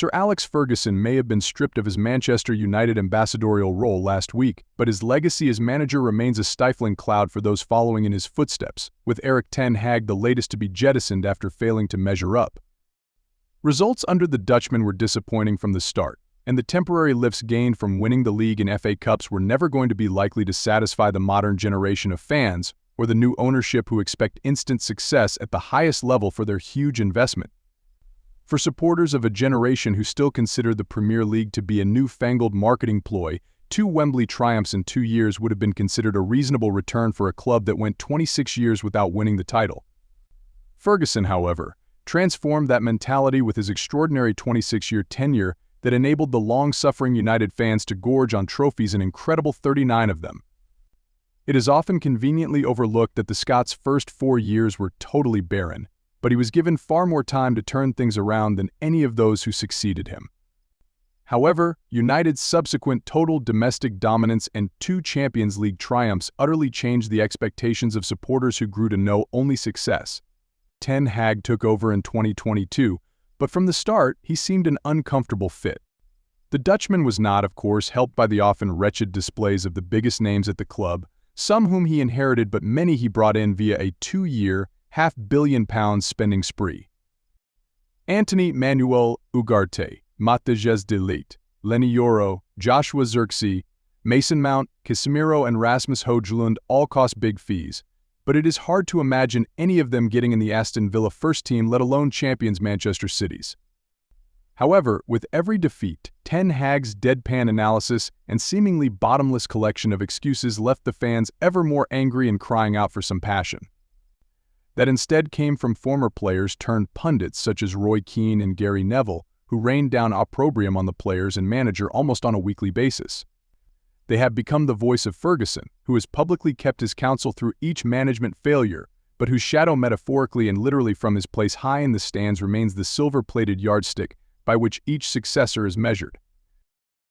Sir Alex Ferguson may have been stripped of his Manchester United ambassadorial role last week, but his legacy as manager remains a stifling cloud for those following in his footsteps, with Erik Ten the latest to be jettisoned after failing to measure up. Results under the Dutchman were disappointing from the start, and the temporary lifts gained from winning the league and FA Cups were never going to be likely to satisfy the modern generation of fans or the new ownership who expect instant success at the highest level for their huge investment. For supporters of a generation who still consider the Premier League to be a newfangled marketing ploy, 2 Wembley triumphs in 2 years would have been considered a reasonable return for a club that went 26 years without winning the title. Ferguson, however, transformed that mentality with his extraordinary 26-year tenure that enabled the long-suffering United fans to gorge on trophies, an incredible 39 of them. It is often conveniently overlooked that the Scots' first 4 years were totally barren, but he was given far more time to turn things around than any of those who succeeded him. However, United's subsequent total domestic dominance and 2 Champions League triumphs utterly changed the expectations of supporters who grew to know only success. Ten Hag took over in 2022, but from the start he seemed an uncomfortable fit. The Dutchman was not, of course, helped by the often wretched displays of the biggest names at the club, some whom he inherited but many he brought in via a 2-year, £500 million spending spree. Anthony Manuel Ugarte, Matheus de Ligt, Lenny Yoro, Joshua Zirkzee, Mason Mount, Casemiro and Rasmus Højlund all cost big fees, but it is hard to imagine any of them getting in the Aston Villa first team, let alone champions Manchester City's. However, with every defeat, Ten Hag's deadpan analysis and seemingly bottomless collection of excuses left the fans ever more angry and crying out for some passion. That instead came from former players turned pundits such as Roy Keane and Gary Neville, who rained down opprobrium on the players and manager almost on a weekly basis. They have become the voice of Ferguson, who has publicly kept his counsel through each management failure, but whose shadow metaphorically and literally from his place high in the stands remains the silver-plated yardstick by which each successor is measured.